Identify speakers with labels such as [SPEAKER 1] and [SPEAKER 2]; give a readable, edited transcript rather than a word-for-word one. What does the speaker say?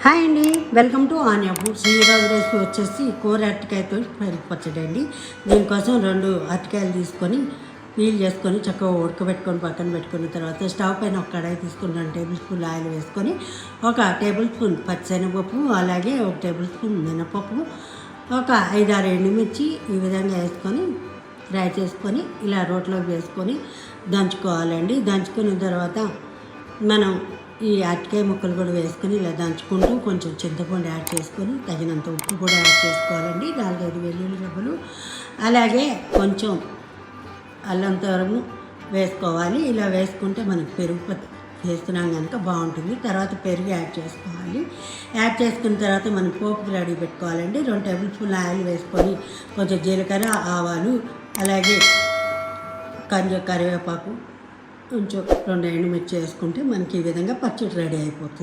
[SPEAKER 1] Hi అండి, welcome to ఆన్యా foods. ఈరోజు recipe వచ్చేసి కూర అరటికాయతో పెరుగు పచ్చడి అండి. దీనికోసం 2 అరటికాయలు తీసుకొని పీల్ చేసుకొని చక్కగా ఉడకబెట్టుకొని పక్కన పెట్టుకున్న తర్వాత స్టవ్ పైన ఒక కడాయి తీసుకొని 2 టేబుల్ స్పూన్లు ఆయిల్ వేసుకొని 1 టేబుల్ స్పూన్ పచ్చిశనగపప్పు, అలాగే 1 టేబుల్ స్పూన్ మినపప్పు, ఒక 5-6 ఎండుమిర్చి ఈ విధంగా వేసుకొని ఫ్రై చేసుకొని ఇలా రోట్లోకి వేసుకొని దంచుకోవాలండి. దంచుకున్న తర్వాత మనం ఈ అరటికాయ ముక్కలు కూడా వేసుకొని ఇలా దంచుకుంటూ కొంచెం చింతపండు యాడ్ చేసుకొని తగినంత ఉప్పు కూడా యాడ్ చేసుకోవాలండి. 4-5 వెల్లుల్లి రెబ్బలు, అలాగే కొంచెం అల్లం తరుము వేసుకోవాలి. ఇలా వేసుకుంటే మనకి పెరుగు వేస్తున్నాం కనుక బాగుంటుంది. తర్వాత పెరుగు యాడ్ చేసుకోవాలి. యాడ్ చేసుకున్న తర్వాత మనం పోపుకి రెడీ పెట్టుకోవాలండి. 2 టేబుల్ స్పూన్ల ఆయిల్ వేసుకొని కొంచెం జీలకర్ర, ఆవాలు, అలాగే కరివేపాకు, కొంచెం 2 ఎండుమిర్చి వేసుకుంటే మనకి ఈ విధంగా పచ్చడి రెడీ అయిపోతుంది.